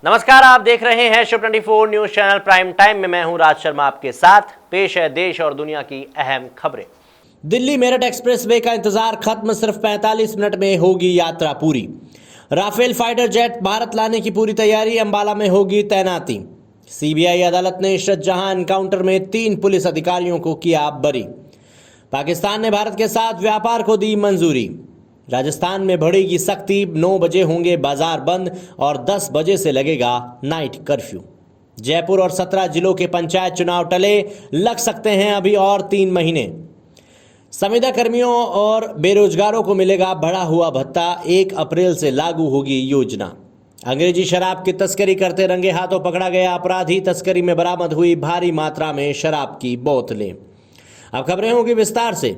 नमस्कार, आप देख रहे हैं Shiv 24 news channel prime time में। मैं हूं राज शर्मा, आपके साथ पेश है देश और दुनिया की अहम खबरें। दिल्ली मेरठ एक्सप्रेसवे का इंतजार खत्म, सिर्फ 45 मिनट में होगी यात्रा पूरी। राफेल फाइटर जेट भारत लाने की पूरी तैयारी, अंबाला में होगी तैनाती। सीबीआई अदालत ने इशरत जहां एनकाउंटर में 3 पुलिस अधिकारियों को किया बरी। पाकिस्तान ने भारत के साथ व्यापार को दी मंजूरी। राजस्थान में बढ़ेगी सख्ती, 9 बजे होंगे बाजार बंद और 10 बजे से लगेगा नाइट कर्फ्यू। जयपुर और 17 जिलों के पंचायत चुनाव टले, लग सकते हैं अभी और 3 महीने। संविदा कर्मियों और बेरोजगारों को मिलेगा बढ़ा हुआ भत्ता, 1 अप्रैल से लागू होगी योजना। अंग्रेजी शराब की तस्करी करते रंगे हाथों पकड़ा गया अपराधी, तस्करी में बरामद हुई भारी मात्रा में शराब की बोतलें। अब खबरें होंगी विस्तार से।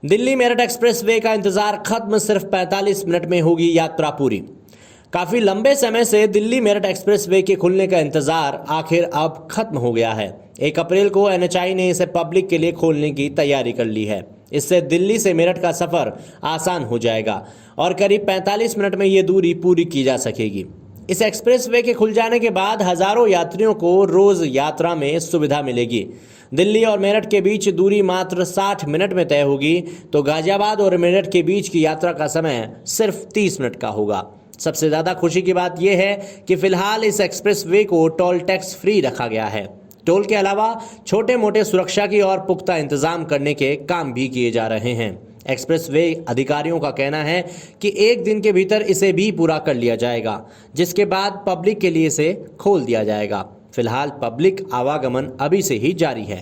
दिल्ली मेरठ एक्सप्रेसवे का इंतजार खत्म, सिर्फ 45 मिनट में होगी यात्रा पूरी। काफी लंबे समय से दिल्ली मेरठ एक्सप्रेसवे के खुलने का इंतजार आखिर अब खत्म हो गया है। 1 अप्रैल को एनएचआई ने इसे पब्लिक के लिए खोलने की तैयारी कर ली है। इससे दिल्ली से मेरठ का सफर आसान हो जाएगा और करीब 45 मिनट में ये दूरी पूरी की जा सकेगी। इस एक्सप्रेसवे के खुल जाने के बाद हजारों यात्रियों को रोज यात्रा में सुविधा मिलेगी। दिल्ली और मेरठ के बीच दूरी मात्र 60 मिनट में तय होगी, तो गाजियाबाद और मेरठ के बीच की यात्रा का समय सिर्फ 30 मिनट का होगा। सबसे ज्यादा खुशी की बात यह है कि फिलहाल इस एक्सप्रेसवे को टोल टैक्स फ्री रखा गया है। टोल के अलावा छोटे मोटे सुरक्षा की और पुख्ता इंतजाम करने के काम भी किए जा रहे हैं। एक्सप्रेसवे अधिकारियों का कहना है कि 1 दिन के भीतर इसे भी पूरा कर लिया जाएगा, जिसके बाद पब्लिक के लिए इसे खोल दिया जाएगा। फिलहाल पब्लिक आवागमन अभी से ही जारी है।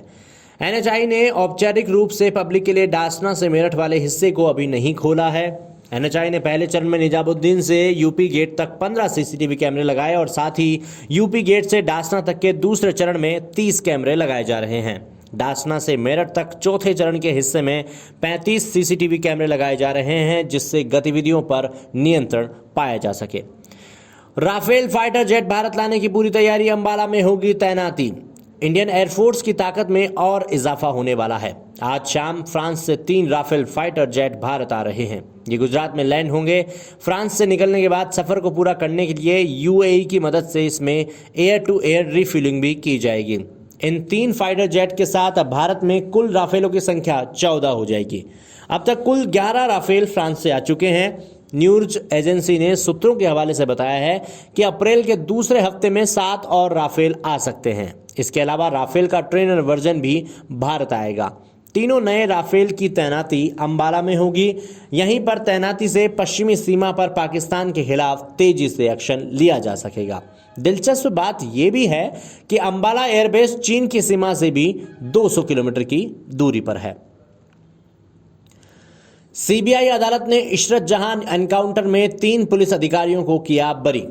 एनएचआई ने औपचारिक रूप से पब्लिक के लिए डासना से मेरठ वाले हिस्से को अभी नहीं खोला है। एनएचआई ने पहले चरण में निजामुद्दीन से यूपी गेट तक 15 सीसीटीवी कैमरे लगाए और साथ ही यूपी गेट से डासना तक के दूसरे चरण में 30 कैमरे लगाए जा रहे हैं। डासना से मेरठ तक चौथे चरण के हिस्से में 35 सीसीटीवी कैमरे लगाए जा रहे हैं, जिससे गतिविधियों पर नियंत्रण पाया जा सके। राफेल फाइटर जेट भारत लाने की पूरी तैयारी, अंबाला में होगी तैनाती। इंडियन एयरफोर्स की ताकत में और इजाफा होने वाला है। आज शाम फ्रांस से 3 राफेल फाइटर जेट भारत आ रहे हैं। ये गुजरात में लैंड होंगे। फ्रांस से निकलने के बाद सफर को पूरा करने के लिए यूएई की मदद से इसमें एयर टू एयर रिफ्यूलिंग भी की जाएगी। इन 3 फाइटर जेट के साथ अब भारत में कुल राफेलों की संख्या 14 हो जाएगी। अब तक कुल 11 राफेल फ्रांस से आ चुके हैं। न्यूज एजेंसी ने सूत्रों के हवाले से बताया है कि अप्रैल के दूसरे हफ्ते में 7 और राफेल आ सकते हैं। इसके अलावा राफेल का ट्रेनर वर्जन भी भारत आएगा। तीनों नए राफेल की तैनाती अंबाला में होगी। यहीं पर तैनाती से पश्चिमी सीमा पर पाकिस्तान के खिलाफ तेजी से एक्शन लिया जा सकेगा। दिलचस्प बात यह भी है कि अंबाला एयरबेस चीन की सीमा से भी 200 किलोमीटर की दूरी पर है। सीबीआई अदालत ने इशरत जहां एनकाउंटर में 3 पुलिस अधिकारियों को किया बरी।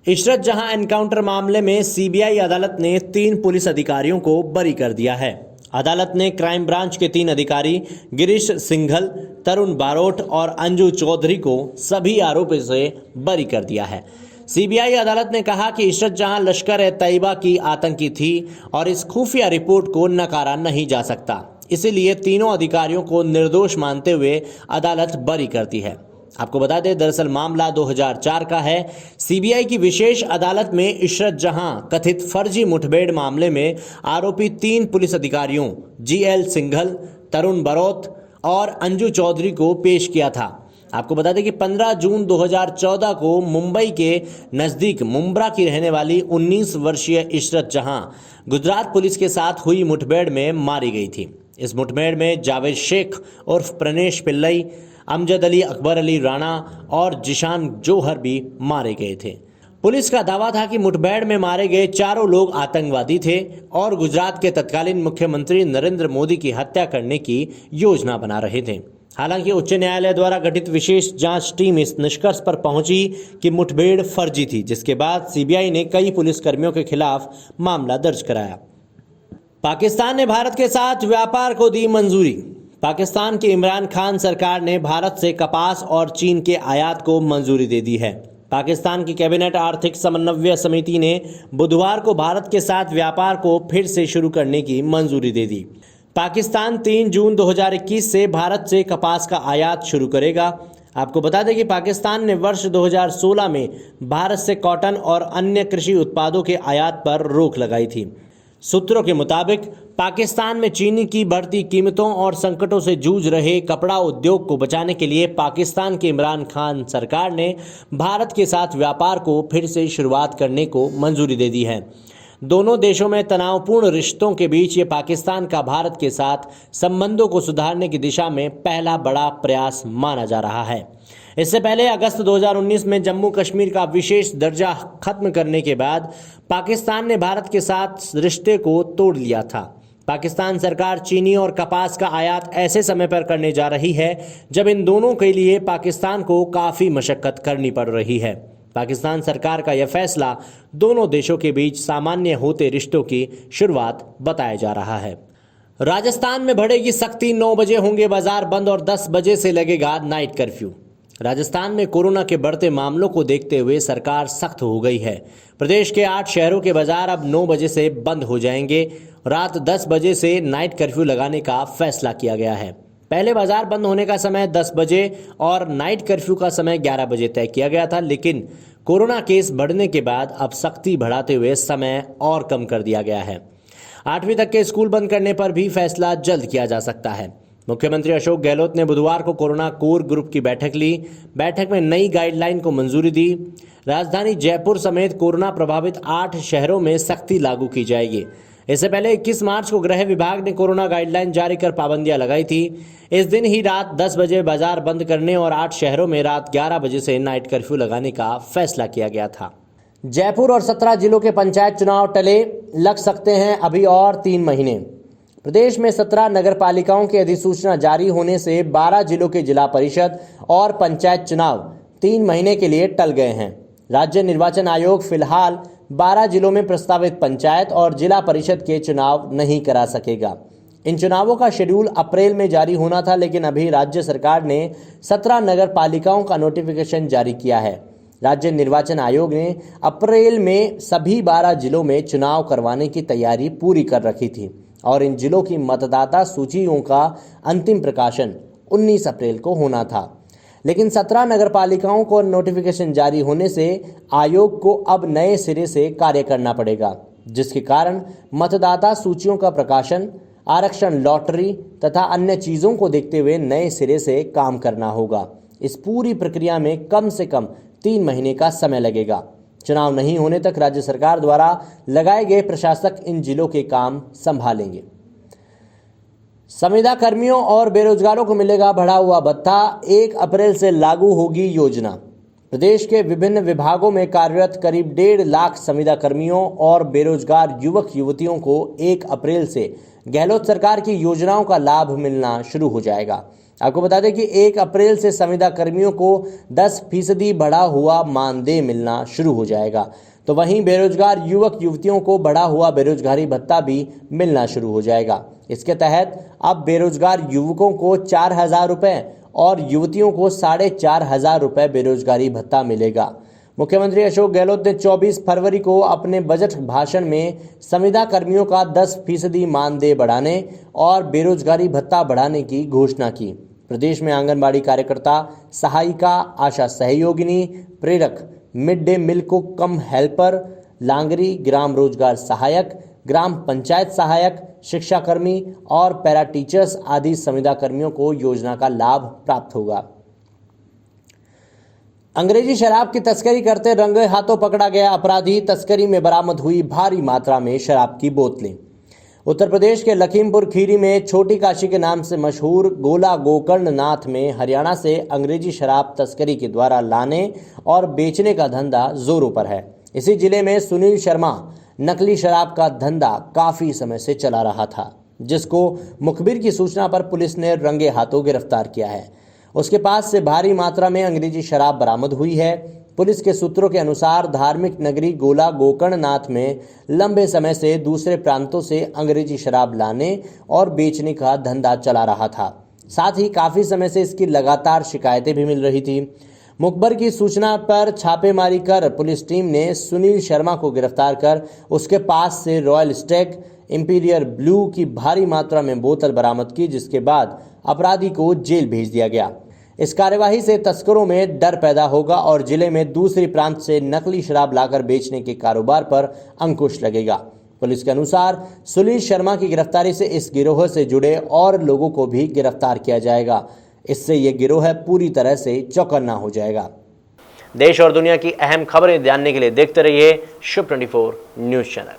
इशरत जहां एनकाउंटर मामले में सीबीआई अदालत ने 3 पुलिस अधिकारियों को बरी कर दिया है। अदालत ने क्राइम ब्रांच के 3 अधिकारी गिरीश सिंघल, तरुण बारोट और अंजू चौधरी को सभी आरोपों से बरी कर दिया है। सीबीआई अदालत ने कहा कि इशरत जहां लश्कर-ए-तैयबा की आतंकी थी और इस खुफिया रिपोर्ट को नकारा नहीं जा सकता, इसीलिए तीनों अधिकारियों को निर्दोष मानते हुए अदालत बरी करती है। आपको बता दें, दरअसल मामला 2004 का है। सीबीआई की विशेष अदालत में इशरत जहां कथित फर्जी मुठभेड़ मामले में आरोपी 3 पुलिस अधिकारियों जीएल सिंघल, तरुण बरोत और अंजू चौधरी को पेश किया था। आपको बता दें कि 15 जून 2014 को मुंबई के नज़दीक मुंब्रा की रहने वाली 19 वर्षीय इशरत जहां गुजरात पुलिस के साथ हुई मुठभेड़ में मारी गई थी। इस मुठभेड़ में जावेद शेख उर्फ प्रणेश पिल्लई, अमजद अली, अकबर अली राणा और जिशान जोहर भी मारे गए थे। पुलिस का दावा था कि मुठभेड़ में मारे गए चारों लोग आतंकवादी थे और गुजरात के तत्कालीन मुख्यमंत्री नरेंद्र मोदी की हत्या करने की योजना बना रहे थे। हालांकि उच्च न्यायालय द्वारा गठित विशेष जांच टीम इस निष्कर्ष पर पहुंची कि मुठभेड़ फर्जी थी, जिसके बाद सीबीआई ने कई पुलिसकर्मियों के खिलाफ मामला दर्ज कराया। पाकिस्तान ने भारत के साथ व्यापार को दी मंजूरी। पाकिस्तान की इमरान खान सरकार ने भारत से कपास और चीन के आयात को मंजूरी दे दी है। पाकिस्तान की कैबिनेट आर्थिक समन्वय समिति ने बुधवार को भारत के साथ व्यापार को फिर से शुरू करने की मंजूरी दे दी। पाकिस्तान 3 जून 2021 से भारत से कपास का आयात शुरू करेगा। आपको बता दें कि पाकिस्तान ने वर्ष 2016 में भारत से कॉटन और अन्य कृषि उत्पादों के आयात पर रोक लगाई थी। सूत्रों के मुताबिक पाकिस्तान में चीनी की बढ़ती कीमतों और संकटों से जूझ रहे कपड़ा उद्योग को बचाने के लिए पाकिस्तान की इमरान खान सरकार ने भारत के साथ व्यापार को फिर से शुरुआत करने को मंजूरी दे दी है। दोनों देशों में तनावपूर्ण रिश्तों के बीच ये पाकिस्तान का भारत के साथ संबंधों को सुधारने की दिशा में पहला बड़ा प्रयास माना जा रहा है। इससे पहले अगस्त 2019 में जम्मू कश्मीर का विशेष दर्जा खत्म करने के बाद पाकिस्तान ने भारत के साथ रिश्ते को तोड़ लिया था। पाकिस्तान सरकार चीनी और कपास का आयात ऐसे समय पर करने जा रही है जब इन दोनों के लिए पाकिस्तान को काफ़ी मशक्कत करनी पड़ रही है। पाकिस्तान सरकार का यह फैसला दोनों देशों के बीच सामान्य होते रिश्तों की शुरुआत बताया जा रहा है। राजस्थान में बढ़ेगी सख्ती, 9 बजे होंगे बाजार बंद और 10 बजे से लगेगा नाइट कर्फ्यू। राजस्थान में कोरोना के बढ़ते मामलों को देखते हुए सरकार सख्त हो गई है। प्रदेश के 8 शहरों के बाजार अब 9 बजे से बंद हो जाएंगे। रात 10 बजे से नाइट कर्फ्यू लगाने का फैसला किया गया है। पहले बाजार बंद होने का समय 10 बजे और नाइट कर्फ्यू का समय 11 बजे तय किया गया था, लेकिन कोरोना केस बढ़ने के बाद अब सख्ती बढ़ाते हुए समय और कम कर दिया गया है। 8वीं तक के स्कूल बंद करने पर भी फैसला जल्द किया जा सकता है। मुख्यमंत्री अशोक गहलोत ने बुधवार को कोरोना कोर ग्रुप की बैठक ली। बैठक में नई गाइडलाइन को मंजूरी दी। राजधानी जयपुर समेत कोरोना प्रभावित 8 शहरों में सख्ती लागू की जाएगी। इससे पहले 21 मार्च को गृह विभाग ने कोरोना गाइडलाइन जारी कर पाबंदियां लगाई थी। इस दिन ही रात 10 बजे बाजार बंद करने और 8 शहरों में रात 11 बजे से नाइट कर्फ्यू लगाने का फैसला किया गया था। जयपुर और 17 जिलों के पंचायत चुनाव टले, लग सकते हैं अभी और 3 महीने। प्रदेश में 17 नगर पालिकाओं की अधिसूचना जारी होने से 12 जिलों के जिला परिषद और पंचायत चुनाव 3 महीने के लिए टल गए हैं। राज्य निर्वाचन आयोग फिलहाल 12 जिलों में प्रस्तावित पंचायत और जिला परिषद के चुनाव नहीं करा सकेगा। इन चुनावों का शेड्यूल अप्रैल में जारी होना था, लेकिन अभी राज्य सरकार ने 17 नगर पालिकाओं का नोटिफिकेशन जारी किया है। राज्य निर्वाचन आयोग ने अप्रैल में सभी 12 जिलों में चुनाव करवाने की तैयारी पूरी कर रखी थी और इन जिलों की मतदाता सूचियों का अंतिम प्रकाशन 19 अप्रैल को होना था, लेकिन 17 नगर पालिकाओं को नोटिफिकेशन जारी होने से आयोग को अब नए सिरे से कार्य करना पड़ेगा, जिसके कारण मतदाता सूचियों का प्रकाशन, आरक्षण लॉटरी तथा अन्य चीज़ों को देखते हुए नए सिरे से काम करना होगा। इस पूरी प्रक्रिया में कम से कम 3 महीने का समय लगेगा। चुनाव नहीं होने तक राज्य सरकार द्वारा लगाए गए प्रशासक इन जिलों के काम संभालेंगे। संविदा कर्मियों और बेरोजगारों को मिलेगा बढ़ा हुआ भत्ता, 1 अप्रैल से लागू होगी योजना। प्रदेश के विभिन्न विभागों में कार्यरत करीब 1.5 लाख संविदा कर्मियों और बेरोजगार युवक युवतियों को 1 अप्रैल से गहलोत सरकार की योजनाओं का लाभ मिलना शुरू हो जाएगा। आपको बता दें कि 1 अप्रैल से संविदा कर्मियों को 10% बढ़ा हुआ मानदेय मिलना शुरू हो जाएगा, तो वहीं बेरोजगार युवक युवतियों को बढ़ा हुआ बेरोजगारी भत्ता भी मिलना शुरू हो जाएगा। इसके तहत अब बेरोजगार युवकों को 4,000 रुपये और युवतियों को 4,500 रुपये बेरोजगारी भत्ता मिलेगा। मुख्यमंत्री अशोक गहलोत ने 24 फरवरी को अपने बजट भाषण में संविदा कर्मियों का 10% मानदेय बढ़ाने और बेरोजगारी भत्ता बढ़ाने की घोषणा की। प्रदेश में आंगनबाड़ी कार्यकर्ता, सहायिका, आशा सहयोगिनी, प्रेरक, मिड डे मील कुक कम हेल्पर, लांगरी, ग्राम रोजगार सहायक, ग्राम पंचायत सहायक, शिक्षाकर्मी और पैरा टीचर्स आदि संविदा कर्मियों को योजना का लाभ प्राप्त होगा। अंग्रेजी शराब की तस्करी करते रंगे हाथों पकड़ा गया अपराधी, तस्करी में बरामद हुई भारी मात्रा में शराब की बोतलें। उत्तर प्रदेश के लखीमपुर खीरी में छोटी काशी के नाम से मशहूर गोला गोकर्ण नाथ में हरियाणा से अंग्रेजी शराब तस्करी के द्वारा लाने और बेचने का धंधा जोरों पर है। इसी जिले में सुनील शर्मा नकली शराब का धंधा काफी समय से चला रहा था, जिसको मुखबिर की सूचना पर पुलिस ने रंगे हाथों गिरफ्तार किया है। उसके पास से भारी मात्रा में अंग्रेजी शराब बरामद हुई है। पुलिस के सूत्रों के अनुसार धार्मिक नगरी गोला गोकर्णनाथ में लंबे समय से दूसरे प्रांतों से अंग्रेजी शराब लाने और बेचने का धंधा चला रहा था। साथ ही काफी समय से इसकी लगातार शिकायतें भी मिल रही थी। मुखबर की सूचना पर छापेमारी कर पुलिस टीम ने सुनील शर्मा को गिरफ्तार कर उसके पास से रॉयल स्टैग, इंपीरियर ब्लू की भारी मात्रा में बोतल बरामद की, जिसके बाद अपराधी को जेल भेज दिया गया। इस कार्यवाही से तस्करों में डर पैदा होगा और जिले में दूसरी प्रांत से नकली शराब लाकर बेचने के कारोबार पर अंकुश लगेगा। पुलिस के अनुसार सुनील शर्मा की गिरफ्तारी से इस गिरोह से जुड़े और लोगों को भी गिरफ्तार किया जाएगा। इससे यह गिरोह पूरी तरह से चौकन्ना हो जाएगा। देश और दुनिया की अहम खबरें जानने के लिए देखते रहिए शुभ 24 न्यूज चैनल।